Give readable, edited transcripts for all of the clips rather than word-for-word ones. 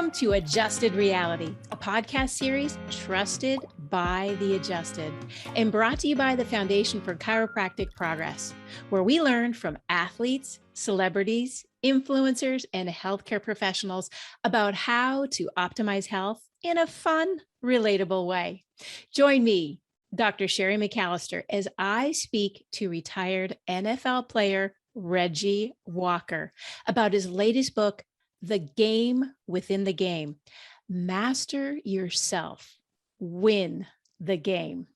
Welcome to Adjusted Reality, a podcast series trusted by the adjusted and brought to you by the Foundation for Chiropractic Progress, where we learn from athletes, celebrities, influencers, and healthcare professionals about how to optimize health in a fun, relatable way. Join me, Dr. Sherry McAllister, as I speak to retired NFL player Reggie Walker about his latest book, The Game Within the Game. Master yourself, win the game.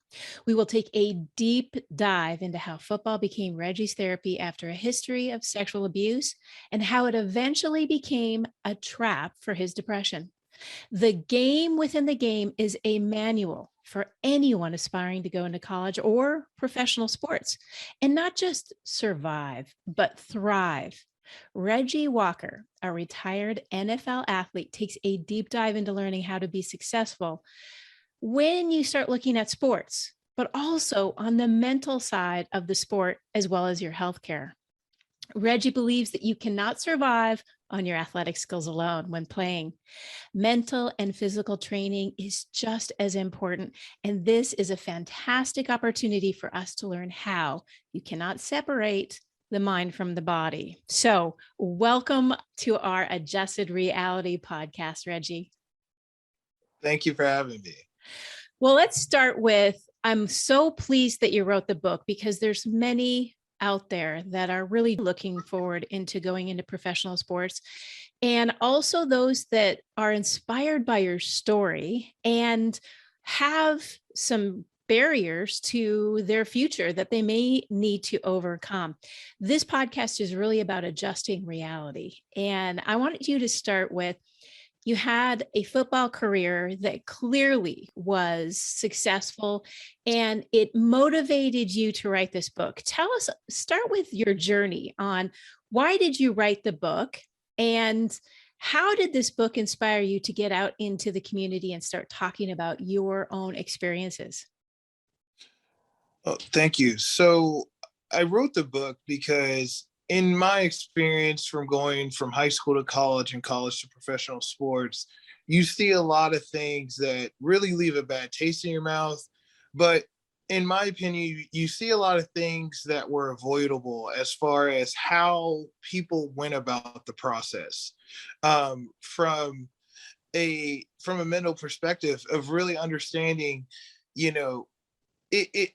We will take a deep dive into how football became Reggie's therapy after a history of sexual abuse and how it eventually became a trap for his depression. The Game Within the Game is a manual for anyone aspiring to go into college or professional sports and not just survive, but thrive. Reggie Walker, a retired NFL athlete, takes a deep dive into learning how to be successful when you start looking at sports, but also on the mental side of the sport as well as your healthcare. Reggie believes that you cannot survive on your athletic skills alone when playing. Mental and physical training is just as important, and this is a fantastic opportunity for us to learn how you cannot separate the mind from the body. So, welcome to our Adjusted Reality podcast, Reggie. Thank you for having me. Well, let's start with, I'm so pleased that you wrote the book because there's many out there that are really looking forward into going into professional sports, and also those that are inspired by your story and have some barriers to their future that they may need to overcome. This podcast is really about adjusting reality. And I wanted you to start with, you had a football career that clearly was successful and it motivated you to write this book. Tell us, start with your journey on why did you write the book and how did this book inspire you to get out into the community and start talking about your own experiences? Oh, thank you. So I wrote the book because in my experience from going from high school to college and college to professional sports, you see a lot of things that really leave a bad taste in your mouth. But in my opinion, you see a lot of things that were avoidable as far as how people went about the process. From a mental perspective of really understanding, you know, it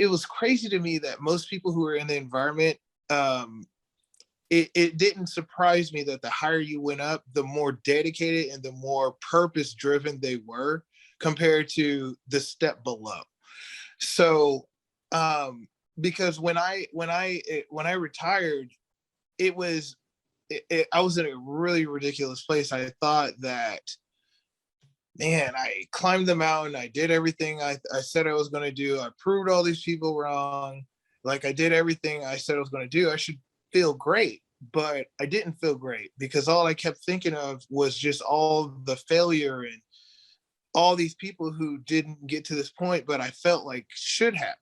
was crazy to me that most people who are in the environment, it didn't surprise me that the higher you went up, the more dedicated and the more purpose driven they were compared to the step below. So because when I retired, it was I was in a really ridiculous place. I thought that, man, I climbed the mountain. I did everything I said I was going to do. I proved all these people wrong. Like, I did everything I said I was going to do. I should feel great, but I didn't feel great because all I kept thinking of was just all the failure and all these people who didn't get to this point, but I felt like should have.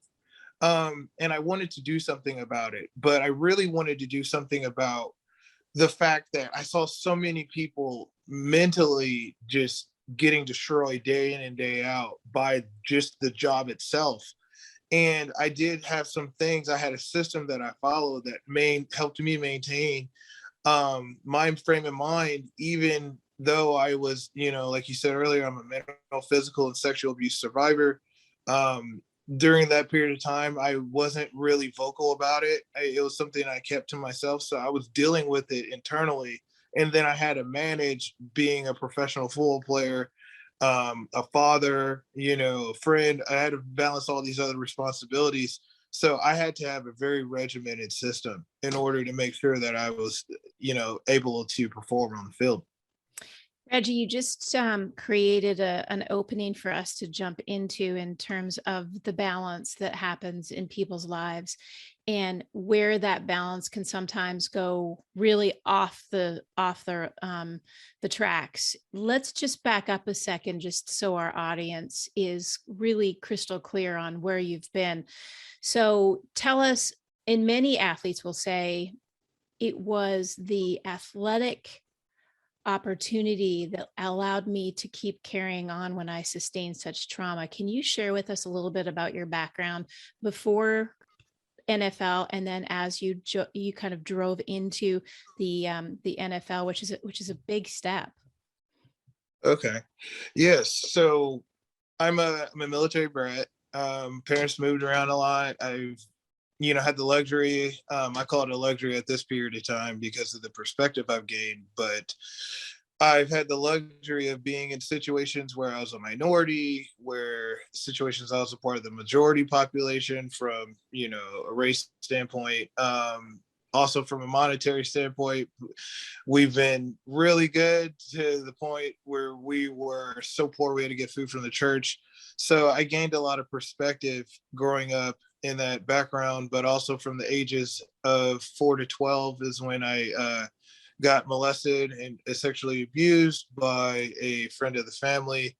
And I wanted to do something about it, but I really wanted to do something about the fact that I saw so many people mentally just getting destroyed day in and day out by just the job itself. And I did have some things. I had a system that I followed that helped me maintain my frame of mind, even though I was, like you said earlier, I'm a mental, physical, and sexual abuse survivor. During that period of time, I wasn't really vocal about it. It was something I kept to myself. So I was dealing with it internally. And then I had to manage being a professional football player, a father, a friend. I had to balance all these other responsibilities. So I had to have a very regimented system in order to make sure that I was, able to perform on the field. Reggie, you just created an opening for us to jump into in terms of the balance that happens in people's lives and where that balance can sometimes go really off the tracks. Let's just back up a second, just so our audience is really crystal clear on where you've been. So tell us, and many athletes will say it was the athletic opportunity that allowed me to keep carrying on when I sustained such trauma. Can you share with us a little bit about your background before NFL, and then as you kind of drove into the NFL, which is a big step? Okay. Yes. So I'm a military brat. Parents moved around a lot. I've, had the luxury. I call it a luxury at this period of time because of the perspective I've gained. But I've had the luxury of being in situations where I was a minority, where situations I was a part of the majority population from, a race standpoint. Also from a monetary standpoint, we've been really good to the point where we were so poor we had to get food from the church. So I gained a lot of perspective growing up in that background, but also from the ages of 4 to 12 is when I got molested and sexually abused by a friend of the family.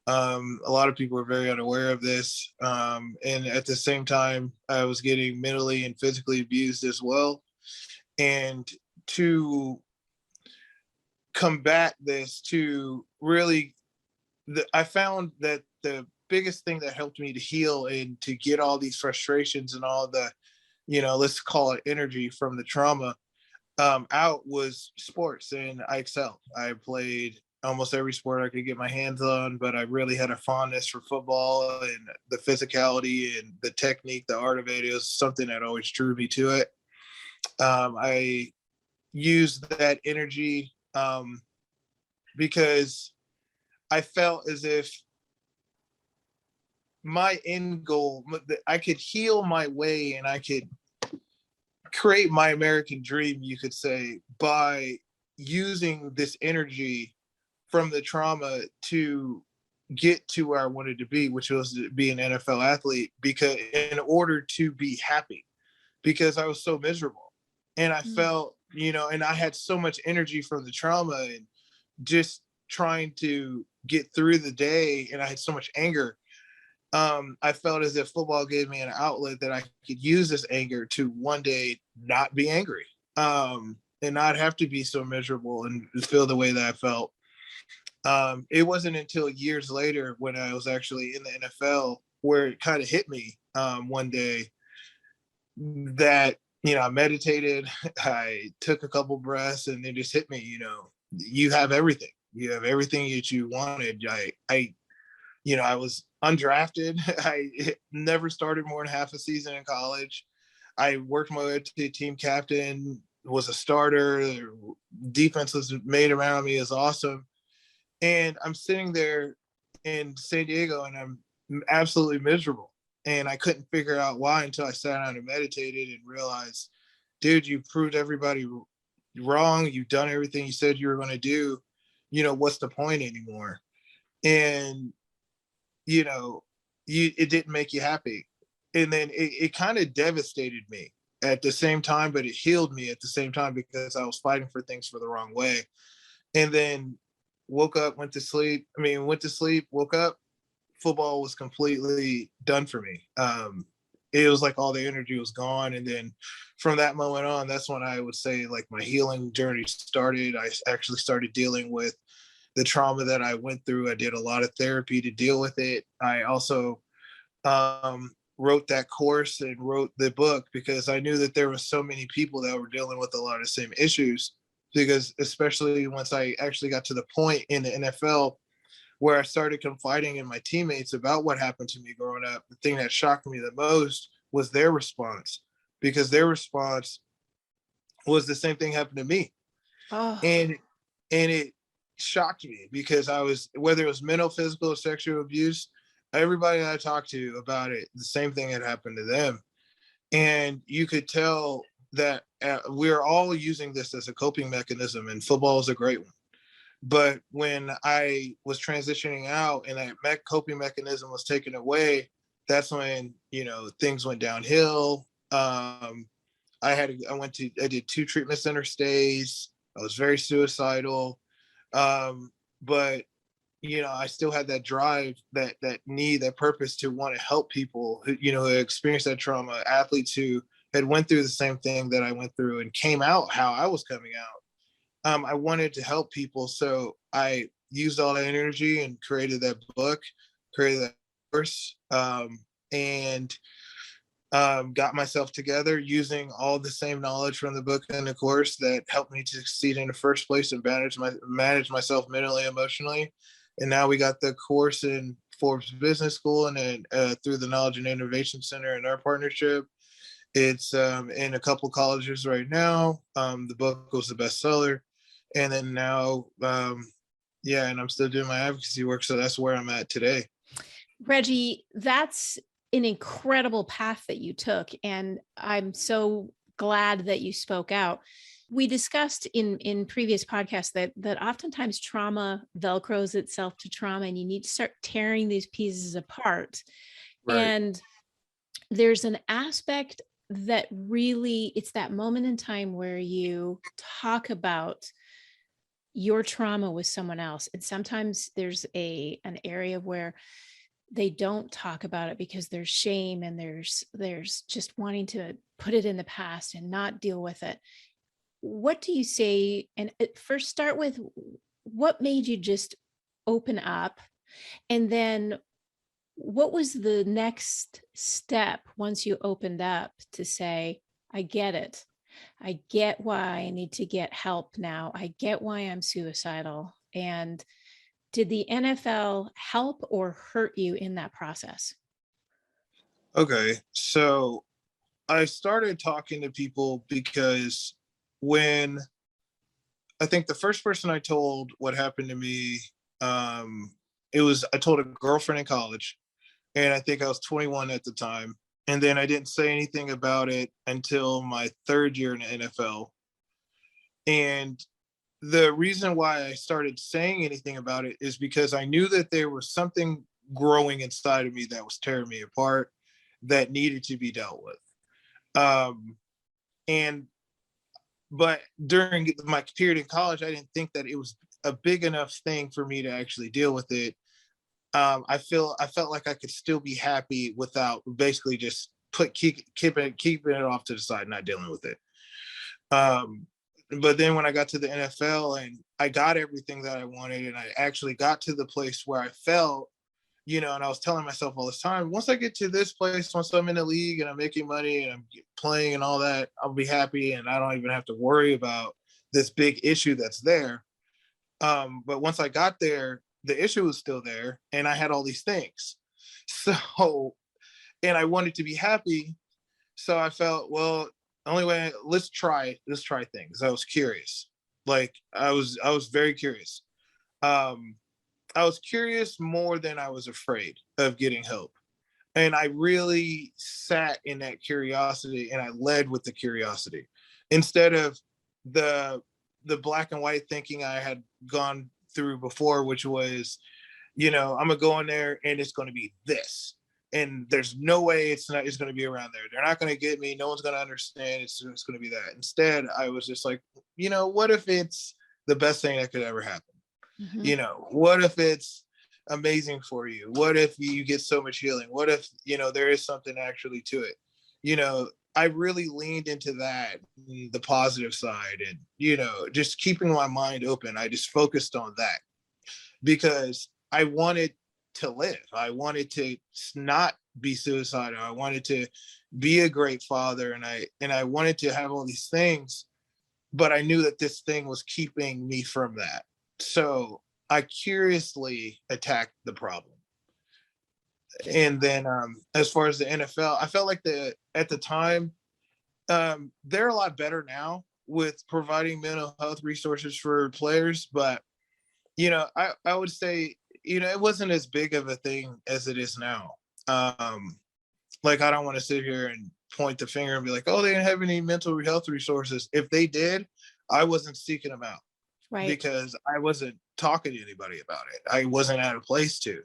A lot of people are very unaware of this. And at the same time, I was getting mentally and physically abused as well. And to combat this, to really, I found that the biggest thing that helped me to heal and to get all these frustrations and all the, let's call it energy from the trauma out was sports, and I excelled. I played almost every sport I could get my hands on, but I really had a fondness for football and the physicality and the technique, the art of it. It was something that always drew me to it. I used that energy because I felt as if my end goal, I could heal my way and I could create my American dream, you could say, by using this energy from the trauma to get to where I wanted to be, which was to be an NFL athlete, because in order to be happy, because I was so miserable. And I felt, and I had so much energy from the trauma and just trying to get through the day. And I had so much anger. I felt as if football gave me an outlet that I could use this anger to one day not be angry, and not have to be so miserable and feel the way that I felt. It wasn't until years later when I was actually in the NFL where it kind of hit me one day that, I meditated, I took a couple breaths, and it just hit me, you have everything. You have everything that you wanted. I was undrafted. I never started more than half a season in college. I worked my way to team captain, was a starter. Defense was made around me is awesome. And I'm sitting there in San Diego and I'm absolutely miserable. And I couldn't figure out why until I sat down and meditated and realized, dude, you proved everybody wrong. You've done everything you said you were going to do. What's the point anymore? And it didn't make you happy. And then it kind of devastated me at the same time, but it healed me at the same time because I was fighting for things for the wrong way. And then woke up, went to sleep, woke up, football was completely done for me. It was like all the energy was gone. And then from that moment on, that's when I would say like my healing journey started. I actually started dealing with the trauma that I went through. I did a lot of therapy to deal with it. I also wrote that course and wrote the book because I knew that there were so many people that were dealing with a lot of the same issues. Because especially once I actually got to the point in the NFL where I started confiding in my teammates about what happened to me growing up, the thing that shocked me the most was their response, because their response was the same thing happened to me. Oh, And it shocked me because I was, whether it was mental, physical, or sexual abuse, everybody I talked to about it, the same thing had happened to them. And you could tell that we're all using this as a coping mechanism, and football is a great one. But when I was transitioning out and that coping mechanism was taken away, that's when, things went downhill. I did 2 treatment center stays. I was very suicidal. But I still had that drive, that need, that purpose to want to help people who experienced that trauma, athletes who had went through the same thing that I went through and came out how I was coming out. I wanted to help people. So I used all that energy and created that book, created that course, and got myself together using all the same knowledge from the book and the course that helped me to succeed in the first place and manage myself mentally, emotionally. And now we got the course in Forbes Business School, and then through the Knowledge and Innovation Center in our partnership. It's in a couple colleges right now. The book was the bestseller, and then now, yeah, and I'm still doing my advocacy work, so that's where I'm at today. Reggie, that's an incredible path that you took, and I'm so glad that you spoke out. We discussed in previous podcasts that oftentimes trauma velcros itself to trauma, and you need to start tearing these pieces apart. Right. And there's an aspect that really, it's that moment in time where you talk about your trauma with someone else. And sometimes there's an area where they don't talk about it because there's shame, and there's just wanting to put it in the past and not deal with it. What do you say? And first start with, what made you just open up? And then what was the next step once you opened up to say, I get it. I get why I need to get help now. I get why I'm suicidal. And did the NFL help or hurt you in that process? Okay, so I started talking to people because when I think the first person I told what happened to me, I told a girlfriend in college, and I think I was 21 at the time. And then I didn't say anything about it until my third year in the NFL. And the reason why I started saying anything about it is because I knew that there was something growing inside of me that was tearing me apart, that needed to be dealt with. Um, and but during my period in college, I didn't think that it was a big enough thing for me to actually deal with it. I felt like I could still be happy without basically just keeping it off to the side, not dealing with it. Um, but then when I got to the NFL and I got everything that I wanted, and I actually got to the place where I felt, and I was telling myself all this time, once I get to this place, once I'm in the league and I'm making money and I'm playing and all that, I'll be happy and I don't even have to worry about this big issue that's there. But once I got there, the issue was still there, and I had all these things. So, and I wanted to be happy. So I felt, well, only way, let's try things. I was curious. Like I was very curious. Um, I was curious more than I was afraid of getting help. And I really sat in that curiosity, and I led with the curiosity instead of the black and white thinking I had gone through before, which was, I'm gonna go in there and it's gonna be this. And there's no way it's gonna be around there. They're not gonna get me, no one's gonna understand, it's gonna be that. Instead, I was just like, what if it's the best thing that could ever happen? Mm-hmm. What if it's amazing for you? What if you get so much healing? What if, there is something actually to it? I really leaned into that, the positive side, and, just keeping my mind open. I just focused on that because I wanted to live. I wanted to not be suicidal. I wanted to be a great father, and I wanted to have all these things, but I knew that this thing was keeping me from that. So I curiously attacked the problem. And then as far as the NFL, I felt like at the time, they're a lot better now with providing mental health resources for players. But, I would say, it wasn't as big of a thing as it is now. Like, I don't want to sit here and point the finger and be like, oh, they didn't have any mental health resources. If they did, I wasn't seeking them out. Right. Because I wasn't talking to anybody about it. I wasn't at a place to.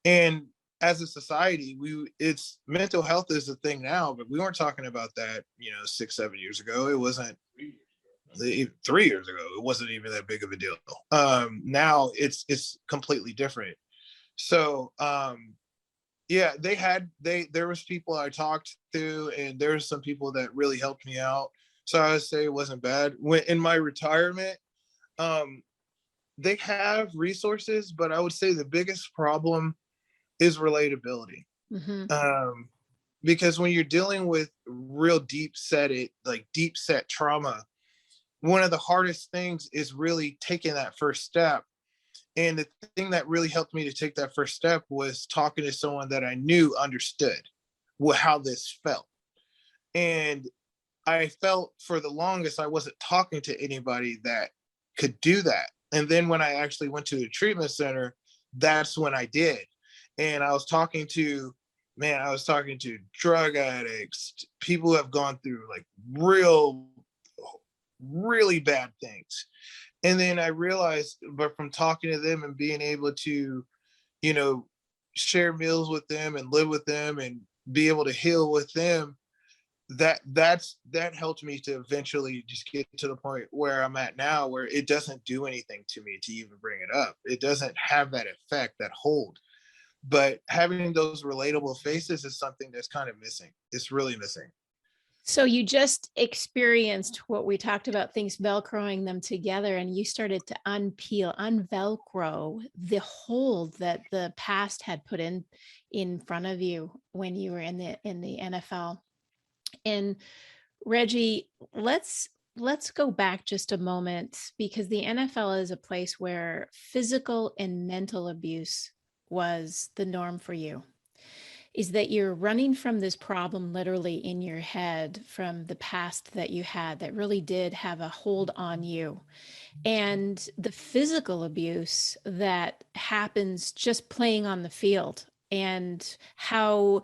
And as a society, it's mental health is a thing now, but we weren't talking about that, 6-7 years ago. It wasn't 3 years ago. It wasn't even that big of a deal. Now it's completely different. So yeah, there was people I talked to, and there were some people that really helped me out. So I would say it wasn't bad. When in my retirement, they have resources, but I would say the biggest problem is relatability. Mm-hmm. Because when you're dealing with real deep set trauma, one of the hardest things is really taking that first step. And the thing that really helped me to take that first step was talking to someone that I knew understood how this felt. And I felt for the longest I wasn't talking to anybody that could do that. And then when I actually went to the treatment center, that's when I did. And I was talking to, I was talking to drug addicts, people who have gone through like really bad things. And then I realized, but from talking to them and being able to, you know, share meals with them and live with them and be able to heal with them, that helped me to eventually just get to the point where I'm at now, where it doesn't do anything to me to even bring it up. It doesn't have that effect, that hold. But having those relatable faces is something that's kind of missing. It's really missing. So you just experienced what we talked about, things Velcroing them together, and you started to unvelcro the hold that the past had put in front of you when you were in the NFL. And Reggie, let's go back just a moment, because the NFL is a place where physical and mental abuse was the norm for you. Is that you're running from this problem literally in your head from the past that you had that really did have a hold on you, and the physical abuse that happens just playing on the field, and how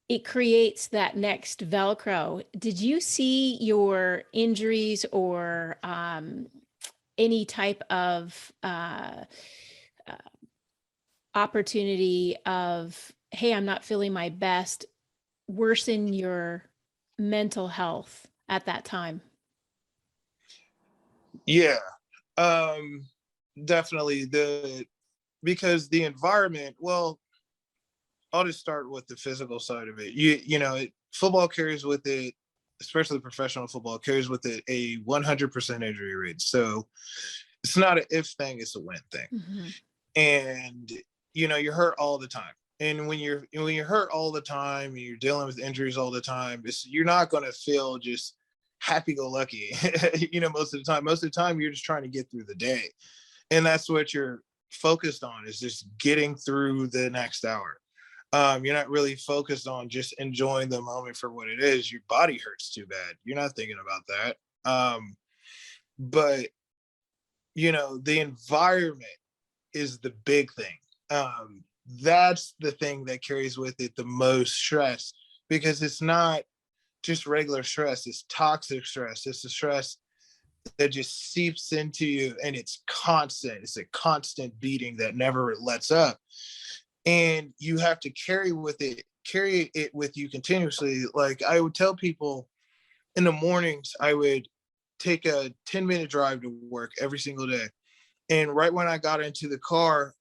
it creates that next Velcro. Did you see your injuries or any type of opportunity of, hey, I'm not feeling my best, worsen your mental health at that time? Yeah, definitely. Because the environment, well, I'll just start with the physical side of it. Football carries with it, especially professional football, carries with it a 100% injury rate. So it's not an if thing, it's a when thing. Mm-hmm. And you're hurt all the time. And when you're hurt all the time, and you're dealing with injuries all the time, you're not going to feel just happy-go-lucky. Most of the time. Most of the time, you're just trying to get through the day, and that's what you're focused on, is just getting through the next hour. You're not really focused on just enjoying the moment for what it is. Your body hurts too bad. You're not thinking about that. But the environment is the big thing. That's the thing that carries with it the most stress, because it's not just regular stress. It's toxic stress. It's the stress that just seeps into you, and it's constant. It's a constant beating that never lets up. And you have to carry it with you continuously. Like I would tell people in the mornings, I would take a 10-minute drive to work every single day. And right when I got into the car,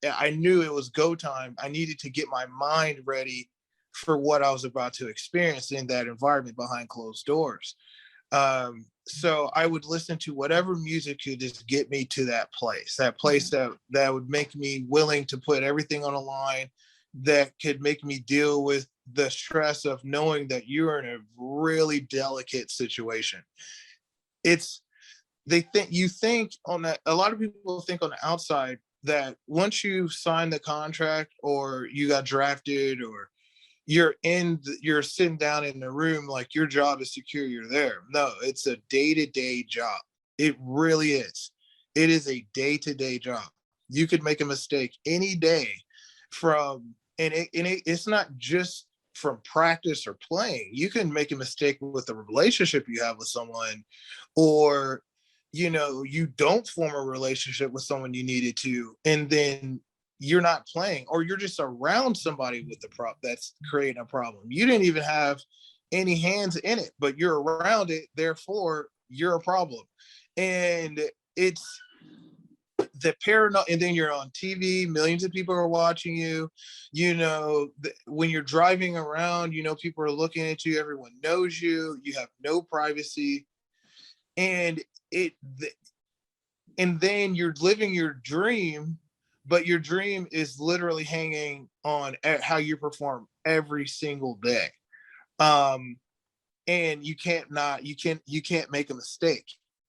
I knew it was go time. I needed to get my mind ready for what I was about to experience in that environment behind closed doors. So I would listen to whatever music could just get me to that place that would make me willing to put everything on a line, that could make me deal with the stress of knowing that you're in a really delicate situation. You think on that, a lot of people think on the outside that once you sign the contract or you got drafted or you're sitting down in the room, like your job is secure, you're there. No, it's a day-to-day job. It really is. It is a day-to-day job. You could make a mistake any day it's not just from practice or playing. You can make a mistake with the relationship you have with someone, or you don't form a relationship with someone you needed to, and then you're not playing, or you're just around somebody with the prop that's creating a problem. You didn't even have any hands in it, but you're around it, therefore you're a problem. And it's the paranoia, and then you're on TV, millions of people are watching you. When you're driving around, people are looking at you, everyone knows you, you have no privacy. And and then you're living your dream, but your dream is literally hanging on at how you perform every single day. Um, and you can't make a mistake.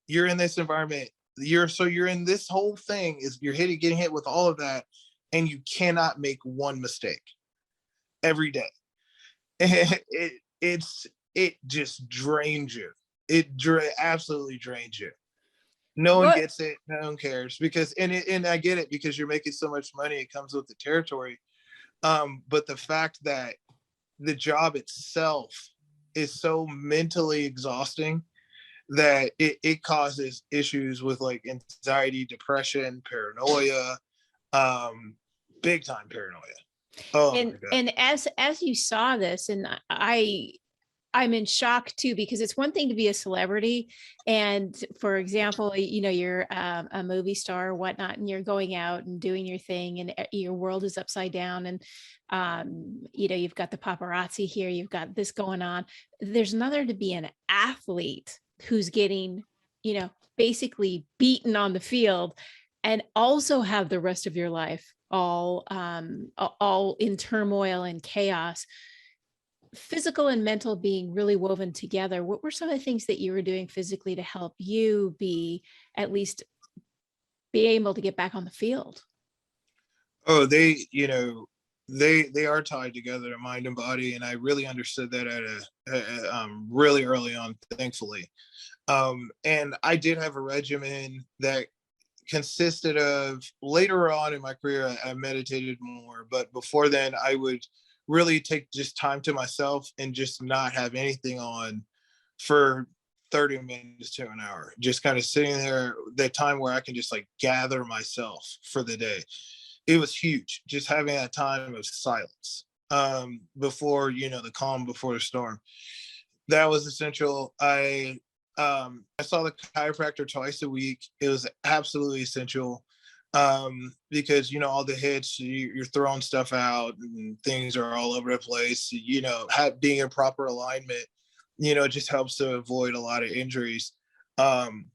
You're in this environment. You're in this whole thing is you're getting hit with all of that, and you cannot make one mistake every day. It just drains you. Absolutely drains you. No one What? gets it. No one cares because and I get it because you're making so much money. It comes with the territory. But the fact that the job itself is so mentally exhausting that it causes issues with like anxiety, depression, paranoia, big time paranoia. Oh my God. And as you saw this, and I'm in shock too, because it's one thing to be a celebrity. And for example, you're a movie star or whatnot, and you're going out and doing your thing and your world is upside down. And, you've got the paparazzi here, you've got this going on. There's another to be an athlete who's getting, basically beaten on the field and also have the rest of your life all in turmoil and chaos, physical and mental being really woven together. What were some of the things that you were doing physically to help you at least be able to get back on the field? Oh, they are tied together, to mind and body, and I really understood that really early on, thankfully. And I did have a regimen that consisted of, later on in my career, I meditated more, but before then, I would really take just time to myself and just not have anything on for 30 minutes to an hour, just kind of sitting there, that time where I can just like gather myself for the day. It was huge, just having that time of silence before, the calm before the storm. That was essential. I saw the chiropractor twice a week. It was absolutely essential because all the hits, you're throwing stuff out and things are all over the place. Being in proper alignment, just helps to avoid a lot of injuries. And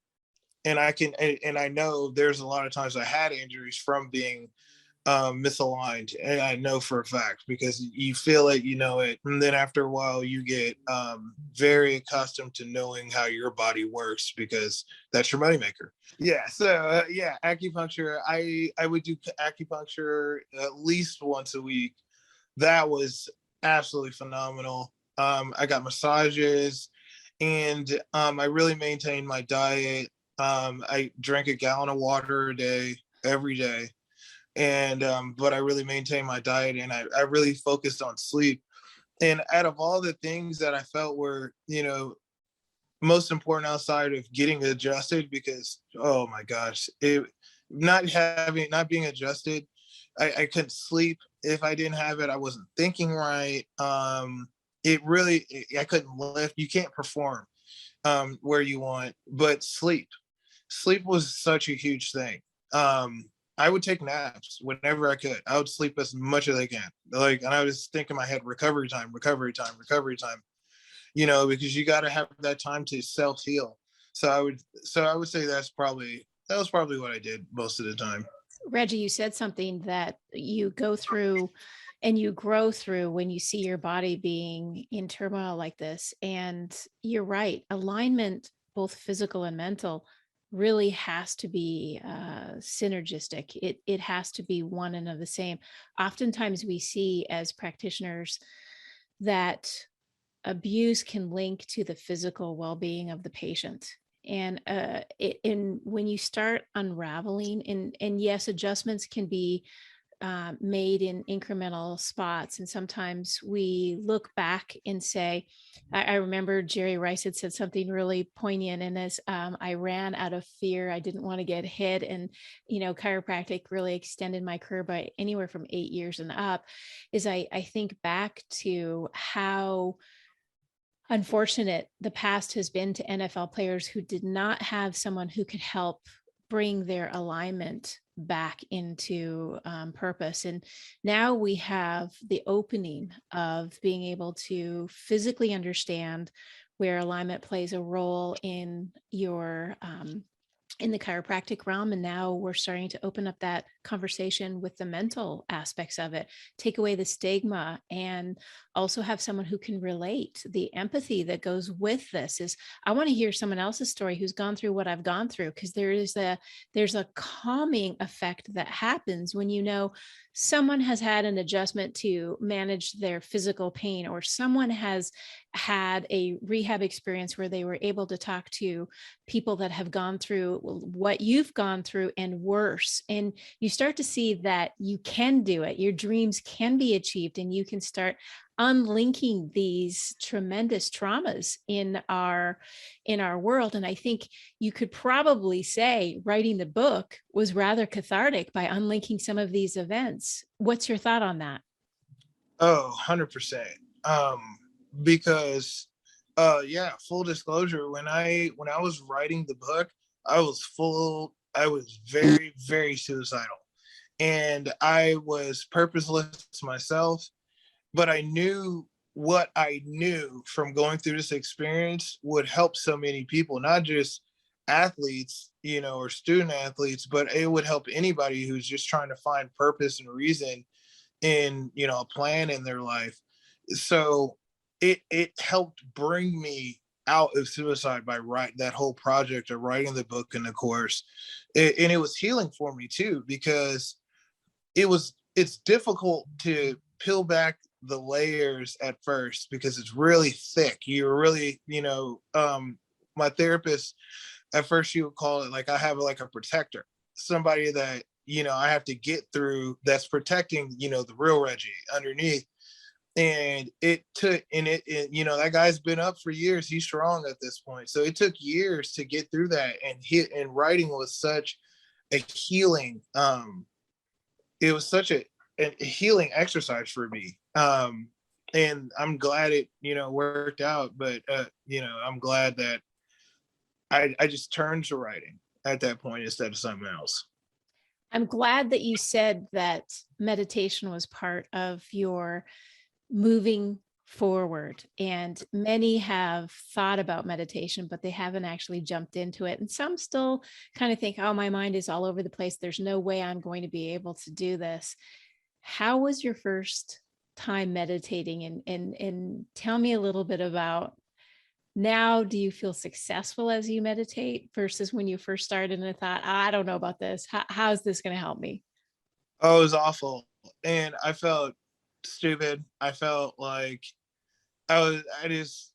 I know there's a lot of times I had injuries from being misaligned, and I know for a fact because you feel it, and then after a while you get very accustomed to knowing how your body works because that's your moneymaker. Yeah, so yeah, acupuncture. I would do acupuncture at least once a week. That was absolutely phenomenal. I got massages, and I really maintained my diet. I drank a gallon of water a day every day, and but I really maintained my diet, and I really focused on sleep. And out of all the things that I felt were most important outside of getting adjusted, because oh my gosh, not being adjusted, I couldn't sleep. If I didn't have it, I wasn't thinking right. I couldn't lift. You can't perform where you want, but sleep was such a huge thing. I would take naps whenever I could. I would sleep as much as I can. Like, and I was thinking in my head, recovery time, recovery time, recovery time. Because you got to have that time to self heal. So I would say that was probably what I did most of the time. Reggie, you said something that you go through and you grow through when you see your body being in turmoil like this. And you're right, alignment, both physical and mental, really has to be synergistic. It has to be one and of the same. Oftentimes we see as practitioners that abuse can link to the physical well-being of the patient. And when you start unraveling, and yes, adjustments can be made in incremental spots. And sometimes we look back and say, I remember Jerry Rice had said something really poignant. And as I ran out of fear, I didn't want to get hit. And, chiropractic really extended my career by anywhere from 8 years and up. Is I think back to how unfortunate the past has been to NFL players who did not have someone who could help bring their alignment back into purpose. And now we have the opening of being able to physically understand where alignment plays a role in your in the chiropractic realm. And now we're starting to open up that conversation with the mental aspects of it, take away the stigma, and also have someone who can relate. The empathy that goes with this is, I want to hear someone else's story who's gone through what I've gone through, because there's a calming effect that happens when you know someone has had an adjustment to manage their physical pain, or someone has had a rehab experience where they were able to talk to people that have gone through what you've gone through and worse. And you start to see that you can do it. Your dreams can be achieved, and you can start unlinking these tremendous traumas in our world. And I think you could probably say writing the book was rather cathartic by unlinking some of these events. What's your thought on that? Oh, 100%. Because yeah, full disclosure, when I was writing the book, I was very, very suicidal. And I was purposeless myself, but I knew what I knew from going through this experience would help so many people, not just athletes, or student athletes, but it would help anybody who's just trying to find purpose and reason in, a plan in their life. So it helped bring me out of suicide by writing that whole project of writing the book and the course. And it was healing for me too, because it's difficult to peel back the layers at first because it's really thick. You're really, my therapist at first, she would call it like I have like a protector, somebody that, I have to get through, that's protecting, the real Reggie underneath. And it took, that guy's been up for years. He's strong at this point. So it took years to get through that, and writing was such a healing, it was such a healing exercise for me. And I'm glad it, worked out, but, I'm glad that I just turned to writing at that point instead of something else. I'm glad that you said that meditation was part of your moving forward. And many have thought about meditation, but they haven't actually jumped into it. And some still kind of think, oh, my mind is all over the place. There's no way I'm going to be able to do this. How was your first time meditating? And tell me a little bit about, now do you feel successful as you meditate versus when you first started and thought, I don't know about this. How's this going to help me? Oh, it was awful. And I felt stupid. I felt like I just,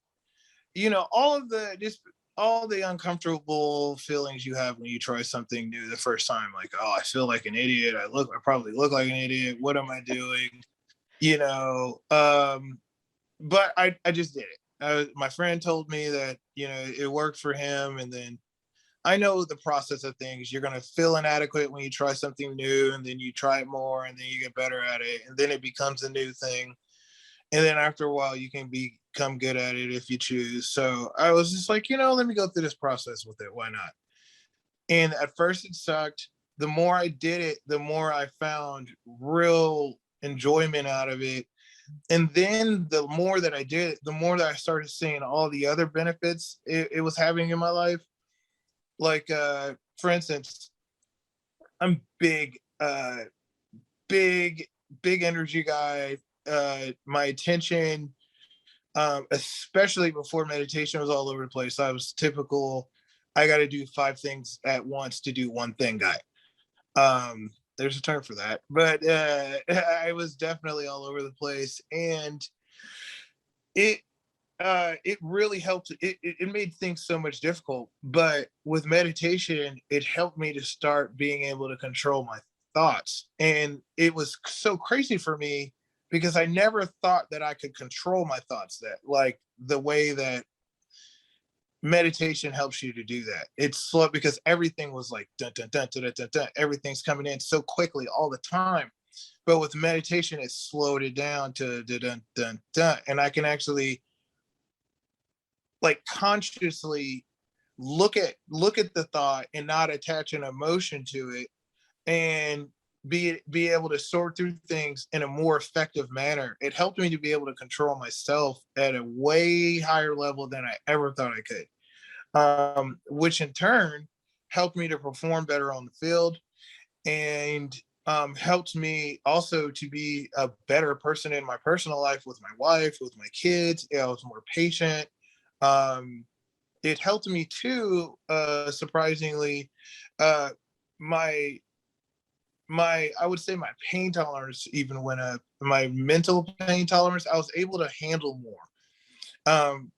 all the uncomfortable feelings you have when you try something new the first time, like, oh, I feel like an idiot. I probably look like an idiot. What am I doing? But I just did it. My friend told me that, it worked for him. And then I know the process of things. You're going to feel inadequate when you try something new, and then you try it more, and then you get better at it. And then it becomes a new thing. And then after a while, you can become good at it if you choose. So I was just like, let me go through this process with it. Why not? And at first it sucked. The more I did it, the more I found real enjoyment out of it. And then the more that I did, the more that I started seeing all the other benefits it was having in my life. Like, for instance, I'm big, big energy guy. My attention, especially before meditation, was all over the place. I was typical, I got to do 5 things at once to do one thing guy. There's a term for that, but I was definitely all over the place. And it really helped. It made things so much difficult, but with meditation, it helped me to start being able to control my thoughts. And it was so crazy for me because I never thought that I could control my thoughts, that like the way that meditation helps you to do that. It's slow because everything was like dun, dun, dun, dun, dun, dun, dun. Everything's coming in so quickly all the time. But with meditation, it slowed it down to dun, dun, dun, dun. And I can actually like consciously look at the thought and not attach an emotion to it, and be able to sort through things in a more effective manner. It helped me to be able to control myself at a way higher level than I ever thought I could, which in turn helped me to perform better on the field, and helped me also to be a better person in my personal life with my wife, with my kids. I was more patient. Um, it helped me too, surprisingly, uh, my I would say my pain tolerance even went up. My mental pain tolerance, I was able to handle more.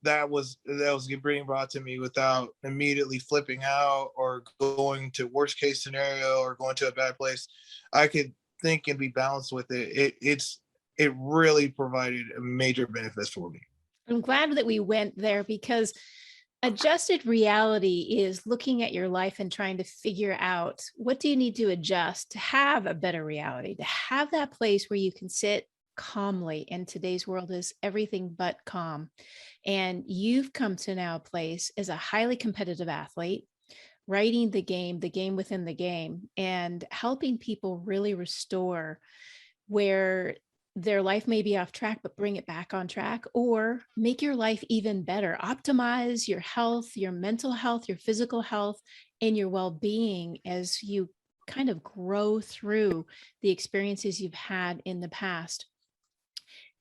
That was being brought to me without immediately flipping out or going to worst case scenario or going to a bad place. I could think and be balanced with it. It really provided a major benefits for me. I'm glad that we went there, because adjusted reality is looking at your life and trying to figure out, what do you need to adjust to have a better reality, to have that place where you can sit calmly. And today's world is everything but calm. And you've come to now a place as a highly competitive athlete, writing the game within the game, and helping people really restore where their life may be off track, but bring it back on track, or make your life even better. Optimize your health, your mental health, your physical health, and your well being as you kind of grow through the experiences you've had in the past.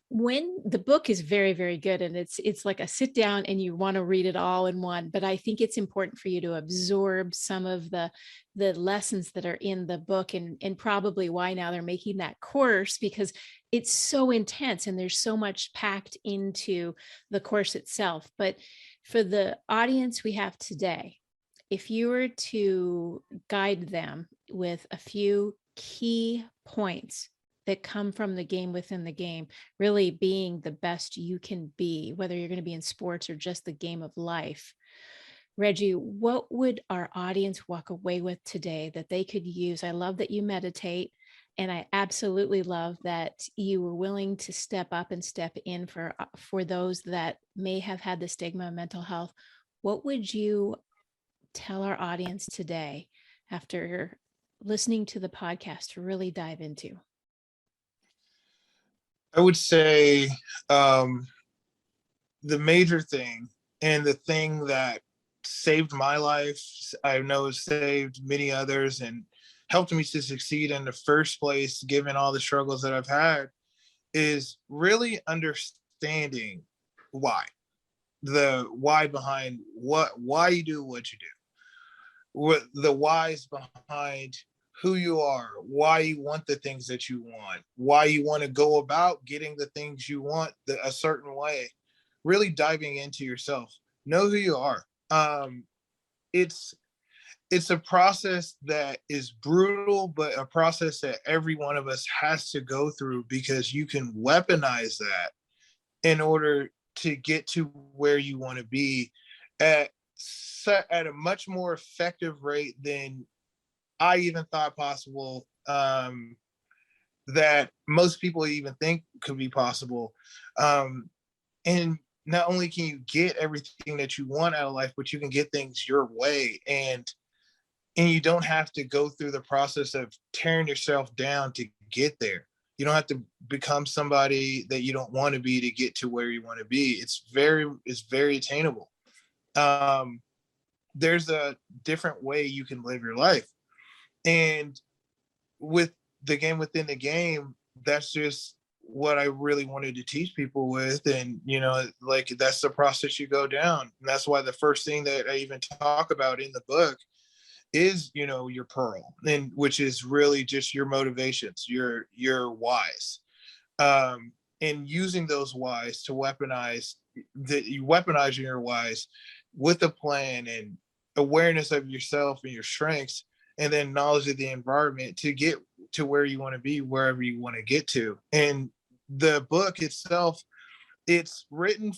When the book is very, very good, and it's like a sit down and you want to read it all in one, but I think it's important for you to absorb some of the lessons that are in the book, and probably why now they're making that course, because it's so intense and there's so much packed into the course itself. But for the audience we have today, if you were to guide them with a few key points that come from the game within the game, really being the best you can be, whether you're going to be in sports or just the game of life. Reggie, what would our audience walk away with today that they could use? I love that you meditate, and I absolutely love that you were willing to step up and step in for those that may have had the stigma of mental health. What would you tell our audience today after listening to the podcast to really dive into? I would say, um, the major thing, and the thing that saved my life, I know saved many others, and helped me to succeed in the first place, given all the struggles that I've had, is really understanding why. The why behind why you do what you do. What the whys behind who you are, why you want the things that you want, why you want to go about getting the things you want a certain way. Really diving into yourself. Know who you are. It's it's a process that is brutal, but a process that every one of us has to go through, because you can weaponize that in order to get to where you want to be at at a much more effective rate than I even thought possible, that most people even think could be possible. And not only can you get everything that you want out of life, but you can get things your way, and you don't have to go through the process of tearing yourself down to get there. You don't have to become somebody that you don't want to be to get to where you want to be. It's very attainable. Um, there's a different way you can live your life. And with the game within the game, that's just what I really wanted to teach people with. And, like, that's the process you go down. And that's why the first thing that I even talk about in the book is, your pearl, and which is really just your motivations, your whys. And using those whys to weaponizing your whys with a plan and awareness of yourself and your strengths, and then knowledge of the environment to get to where you want to be, wherever you want to get to. And the book itself, it's written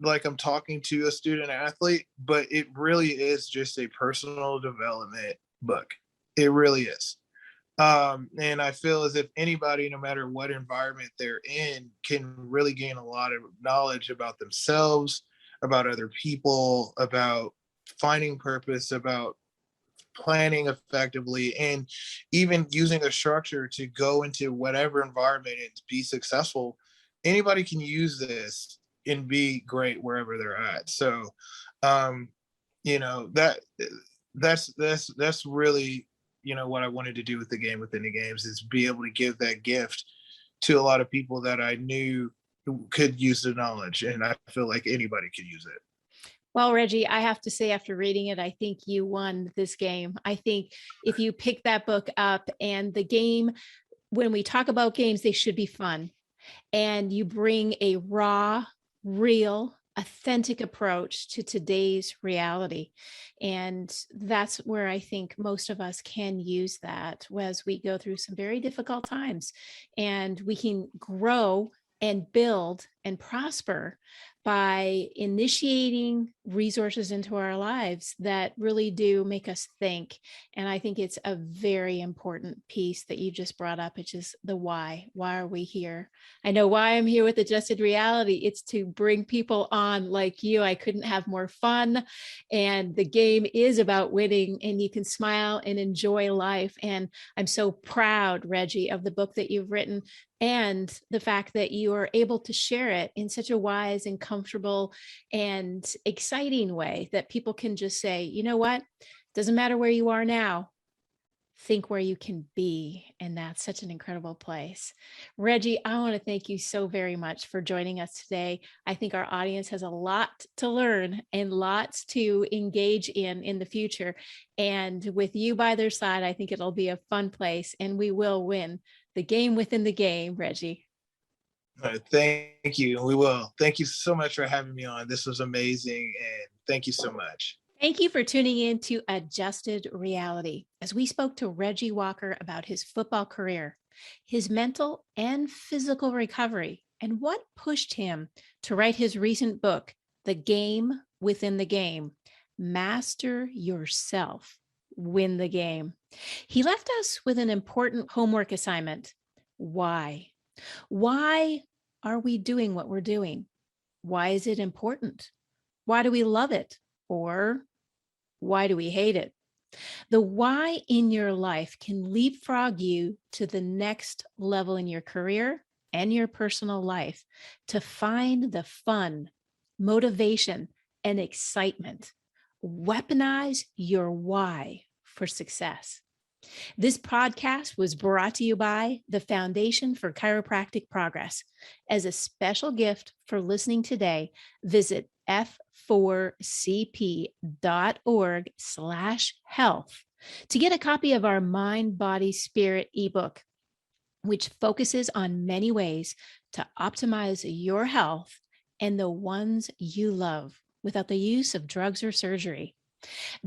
like I'm talking to a student athlete, but it really is just a personal development book. It really is. And I feel as if anybody, no matter what environment they're in, can really gain a lot of knowledge about themselves, about other people, about finding purpose, about planning effectively, and even using a structure to go into whatever environment and be successful, anybody can use this and be great wherever they're at. So, um, you know, that's really, you know, what I wanted to do with the game within the games, is be able to give that gift to a lot of people that I knew who could use the knowledge. And I feel like anybody could use it. Well, Reggie, I have to say, after reading it, I think you won this game. I think if you pick that book up, and the game, when we talk about games, they should be fun. And you bring a raw, real, authentic approach to today's reality. And that's where I think most of us can use that as we go through some very difficult times, and we can grow and build and prosper by initiating resources into our lives that really do make us think. And I think it's a very important piece that you just brought up, which is the why. Why are we here? I know why I'm here with Adjusted Reality. It's to bring people on like you. I couldn't have more fun. And the game is about winning, and you can smile and enjoy life. And I'm so proud, Reggie, of the book that you've written, and the fact that you are able to share it in such a wise and comfortable and exciting way that people can just say, you know what? Doesn't matter where you are now. Think where you can be. And that's such an incredible place. Reggie, I want to thank you so very much for joining us today. I think our audience has a lot to learn and lots to engage in the future. And with you by their side, I think it'll be a fun place, and we will win the game within the game, Reggie. Thank you. We will. Thank you so much for having me on. This was amazing. And thank you so much. Thank you for tuning in to Adjusted Reality, as we spoke to Reggie Walker about his football career, his mental and physical recovery, and what pushed him to write his recent book, The Game Within the Game: Master Yourself, Win the Game. He left us with an important homework assignment. Why? Why are we doing what we're doing? Why is it important? Why do we love it? Or why do we hate it? The why in your life can leapfrog you to the next level in your career and your personal life, to find the fun, motivation, and excitement. Weaponize your why for success. This podcast was brought to you by the Foundation for Chiropractic Progress. As a special gift for listening today, visit f4cp.org/health to get a copy of our Mind, Body, Spirit ebook, which focuses on many ways to optimize your health and the ones you love without the use of drugs or surgery.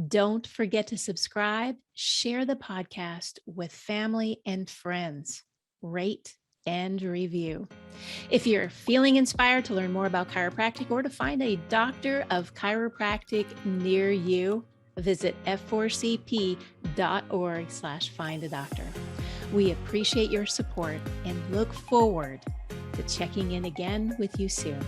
Don't forget to subscribe, share the podcast with family and friends, rate and review. If you're feeling inspired to learn more about chiropractic or to find a doctor of chiropractic near you, visit f4cp.org/find-a-doctor. We appreciate your support and look forward to checking in again with you soon.